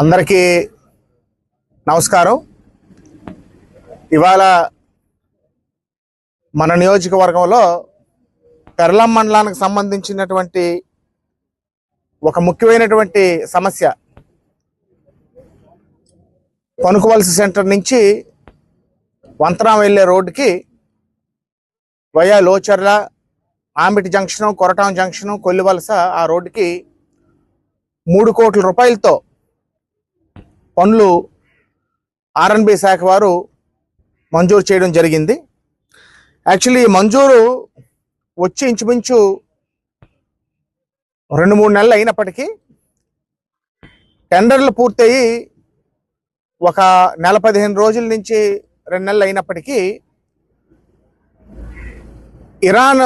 అందరికీ నమస్కారం. ఇవాళ మన నియోజకవర్గంలో పెర్లం మండలానికి సంబంధించినటువంటి ఒక ముఖ్యమైనటువంటి సమస్య కొనుకవలస సెంటర్ నుంచి వంతరాం వెళ్ళే రోడ్డుకి via Locharla, Ambiti junction, Koratam junction, Kollivalasa ఆ రోడ్డుకి 3 కోట్ల రూపాయలతో పనులు ఆర్ఎన్బి శాఖ వారు మంజూరు చేయడం జరిగింది. యాక్చువల్లీ మంజూరు వచ్చి ఇంచుమించు 2-3 నెలలు అయినప్పటికీ టెండర్లు పూర్తయి ఒక 15 రోజుల నుంచి 2 నెలలు అయినప్పటికీ ఇరాన్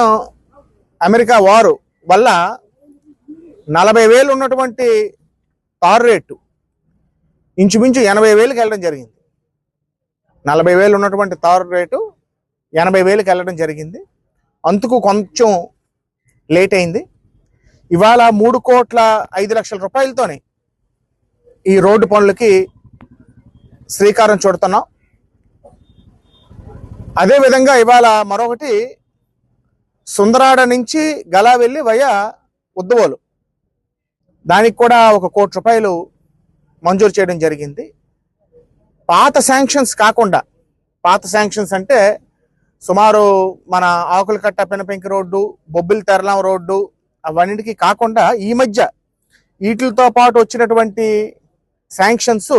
అమెరికా వారు వల్ల 40,000 ఉన్నటువంటి తారు రేటు ఇంచుమించు 80,000కి వెళ్ళడం జరిగింది. 40,000 ఉన్నటువంటి తారు రేటు 80,000కి వెళ్ళడం జరిగింది. అందుకు కొంచెం లేట్ అయింది. ఇవాళ 3,05,00,000 రూపాయలతోనే ఈ రోడ్డు పనులకి శ్రీకారం చుడుతున్నాం. అదేవిధంగా ఇవాళ మరొకటి సుందరాడ నుంచి గలా వెళ్ళి వయా ఉద్దవోలు, దానికి కూడా 1 కోటి రూపాయలు మంజూరు చేయడం జరిగింది. పాత శాంక్షన్స్ కాకుండా, పాత శాంక్షన్స్ అంటే సుమారు మన ఆకులకట్ట పెనపెంకి రోడ్డు, బొబ్బిలి తెరలాం రోడ్డు అవన్నిటికీ కాకుండా ఈ మధ్య వీటితో పాటు వచ్చినటువంటి శాంక్షన్స్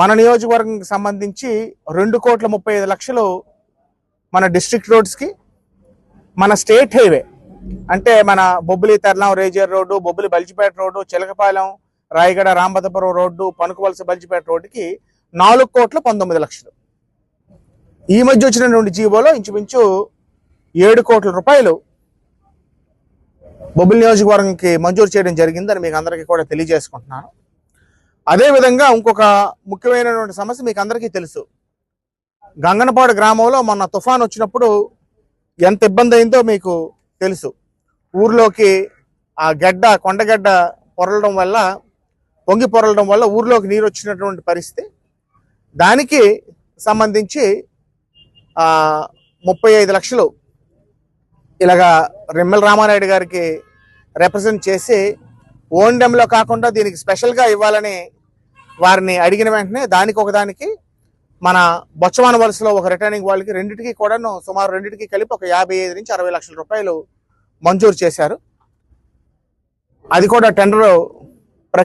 మన నియోజకవర్గానికి సంబంధించి 2,35,00,000 మన డిస్ట్రిక్ట్ రోడ్స్కి, మన స్టేట్ హైవే అంటే మన బొబ్బిలి తెరలాం రేజర్ road, Bobbili Balijipeta road, Chilakapalem Rayagada Rambatapuram road, Panukuvalasa Balijipeta రోడ్డుకి 4,19,00,000. ఈ మధ్య వచ్చినటువంటి జీవోలో ఇంచుమించు 7 కోట్ల రూపాయలు బొబ్బిలి నియోజకవర్గంకి మంజూరు చేయడం జరిగిందని మీకు అందరికీ కూడా తెలియజేసుకుంటున్నాను. అదేవిధంగా ఇంకొక ముఖ్యమైనటువంటి సమస్య మీకు అందరికీ తెలుసు. గంగనపాడు గ్రామంలో మొన్న తుఫాన్ వచ్చినప్పుడు ఎంత ఇబ్బంది అయిందో మీకు తెలుసు. ఊర్లోకి ఆ కొండగడ్డ పొరలడం వల్ల, పొంగి పొరలడం వల్ల ఊర్లోకి నీరు వచ్చినటువంటి పరిస్థితి. దానికి సంబంధించి 35,00,000 ఇలాగా రెమ్మెల రామానాయుడు గారికి రిప్రజెంట్ చేసి ఓఎన్ఎంలో కాకుండా దీనికి స్పెషల్గా ఇవ్వాలని వారిని అడిగిన వెంటనే ఒకదానికి మన బొచ్చవాన వలసలో ఒక రిటర్నింగ్ వాళ్ళకి రెండింటికి కూడాను సుమారు రెండింటికి కలిపి ఒక 55 నుంచి 60 లక్షల రూపాయలు మంజూరు చేశారు. అది కూడా టెండర్